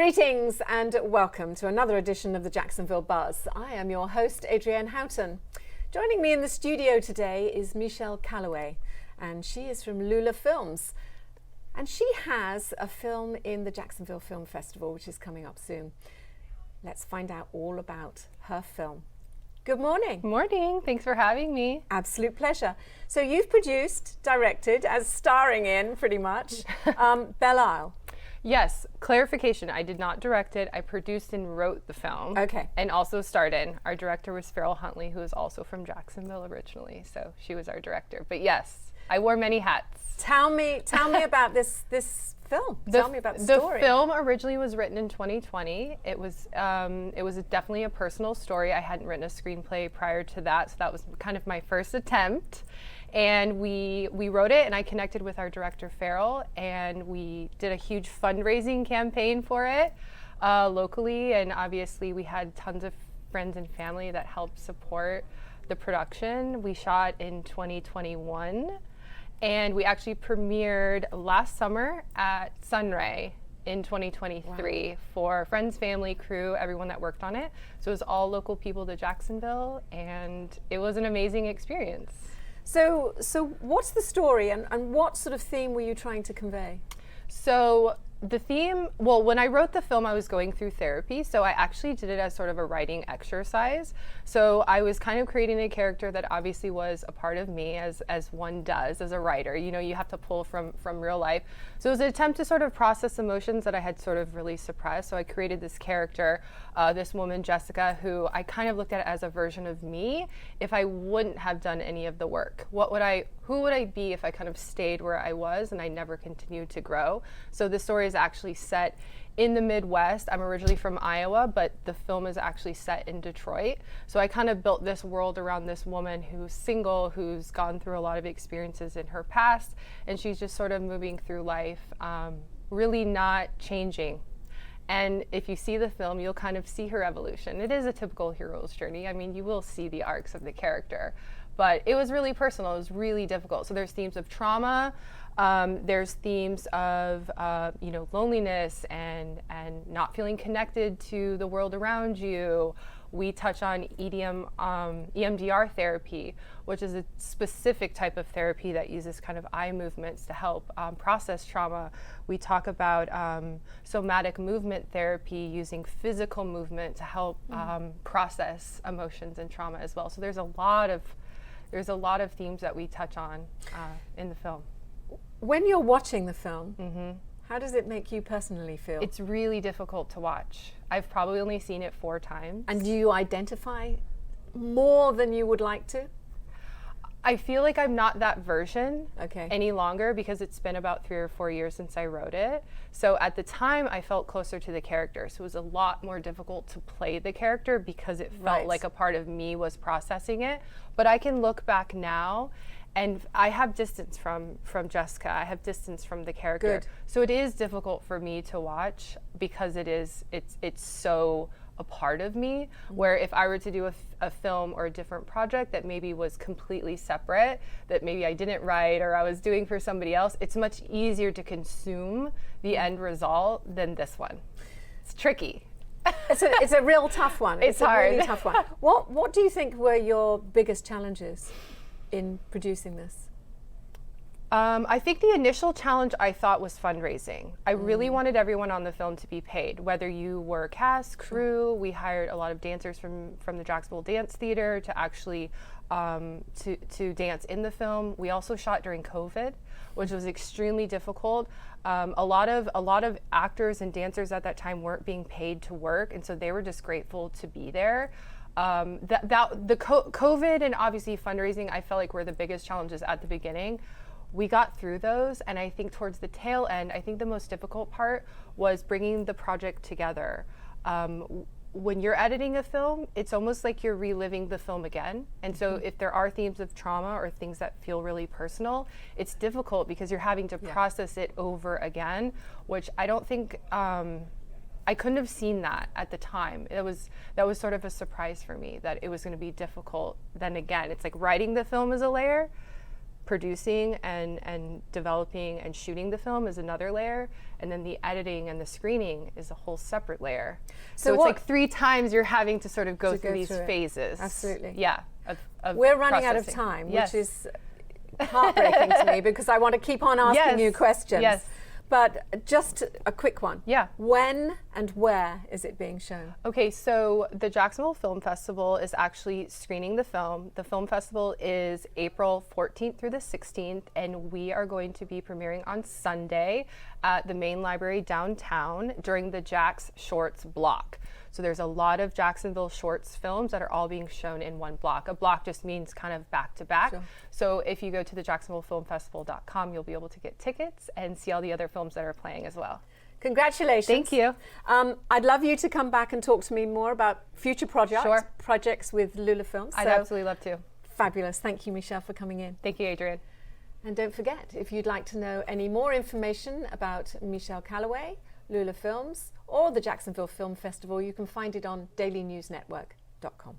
Greetings and welcome to another edition of the Jacksonville Buzz. I am your host, Adrienne Houghton. Joining me in the studio today is Michelle Calloway, and she is from Lulah Films. And she has a film in the Jacksonville Film Festival, which is coming up soon. Let's find out all about her film. Good morning. Morning. Thanks for having me. Absolute pleasure. So you've produced, directed, as starring in pretty much, Belle Isle. Yes, clarification, I did not direct it. I produced and wrote the film. Okay. And also starred in. Our director was Farrell Huntley, who is also from Jacksonville originally, so she was our director. But yes, I wore many hats. Tell me about this film. Tell me about the story. The film originally was written in 2020. It was definitely a personal story. I hadn't written a screenplay prior to that, so that was kind of my first attempt. And we wrote it, and I connected with our director, Farrell, and we did a huge fundraising campaign for it locally. And obviously, we had tons of friends and family that helped support the production. We shot in 2021, and we actually premiered last summer at Sunray in 2023. Wow. For friends, family, crew, everyone that worked on it. So it was all local people to Jacksonville, and it was an amazing experience. So what's the story, and what sort of theme were you trying to convey? So the theme, well, when I wrote the film, I was going through therapy, so I actually did it as sort of a writing exercise. So I was kind of creating a character that obviously was a part of me, as one does as a writer. You know, you have to pull from real life. So it was an attempt to sort of process emotions that I had sort of really suppressed. So I created this character, this woman, Jessica, who I kind of looked at as a version of me if I wouldn't have done any of the work. Who would I be if I kind of stayed where I was and I never continued to grow? So the story is actually set in the Midwest. I'm originally from Iowa, but the film is actually set in Detroit. So I kind of built this world around this woman who's single, who's gone through a lot of experiences in her past, and she's just sort of moving through life, really not changing. And if you see the film, you'll kind of see her evolution. It is a typical hero's journey. I mean, you will see the arcs of the character. But it was really personal. It was really difficult. So there's themes of trauma. There's themes of loneliness and not feeling connected to the world around you. We touch on EMDR therapy, which is a specific type of therapy that uses kind of eye movements to help process trauma. We talk about somatic movement therapy, using physical movement to help process emotions and trauma as well. So there's a lot of themes that we touch on in the film. When you're watching the film, how does it make you personally feel? It's really difficult to watch. I've probably only seen it 4 times. And do you identify more than you would like to? I feel like I'm not that version Okay. any longer, because it's been about 3 or 4 years since I wrote it. So at the time, I felt closer to the character. So it was a lot more difficult to play the character because it felt like a part of me was processing it. But I can look back now, and I have distance from Jessica. I have distance from the character. Good. So it is difficult for me to watch because it's so a part of me, where if I were to do a film or a different project that maybe was completely separate, that maybe I didn't write or I was doing for somebody else, it's much easier to consume the end result than this one. It's tricky. It's a real tough one. It's hard. A really tough one. What do you think were your biggest challenges in producing this? I think the initial challenge I thought was fundraising. I really wanted everyone on the film to be paid, whether you were cast, crew. We hired a lot of dancers from the Jacksonville Dance Theater to actually to dance in the film. We also shot during COVID, which was extremely difficult. A lot of actors and dancers at that time weren't being paid to work, and so they were just grateful to be there. COVID and obviously fundraising, I felt like were the biggest challenges at the beginning. We got through those, and I think towards the tail end, I think the most difficult part was bringing the project together. When you're editing a film, it's almost like you're reliving the film again. And so if there are themes of trauma or things that feel really personal, it's difficult because you're having to process it over again, which I don't think, I couldn't have seen that at the time. That was sort of a surprise for me, that it was going to be difficult. Then again, it's like writing the film is a layer, producing and developing and shooting the film is another layer, and then the editing and the screening is a whole separate layer. So it's like 3 times you're having to sort of go through these phases. Absolutely. Yeah. Of We're running out of processing. time, Yes. which is heartbreaking to me because I want to keep on asking you questions. Yes. But just a quick one. Yeah. When and where is it being shown? Okay, so the Jacksonville Film Festival is actually screening the film. The film festival is April 14th through the 16th, and we are going to be premiering on Sunday at the main library downtown during the Jax Shorts block. So there's a lot of Jacksonville Shorts films that are all being shown in one block. A block just means kind of back to back. Sure. So if you go to the jacksonvillefilmfestival.com, you'll be able to get tickets and see all the other films that are playing as well. Congratulations. Thank you. I'd love you to come back and talk to me more about future projects with Lulah Films. I'd absolutely love to. Fabulous. Thank you, Michelle, for coming in. Thank you, Adrienne. And don't forget, if you'd like to know any more information about Michelle Calloway, Lulah Films, or the Jacksonville Film Festival, you can find it on dailynewsnetwork.com.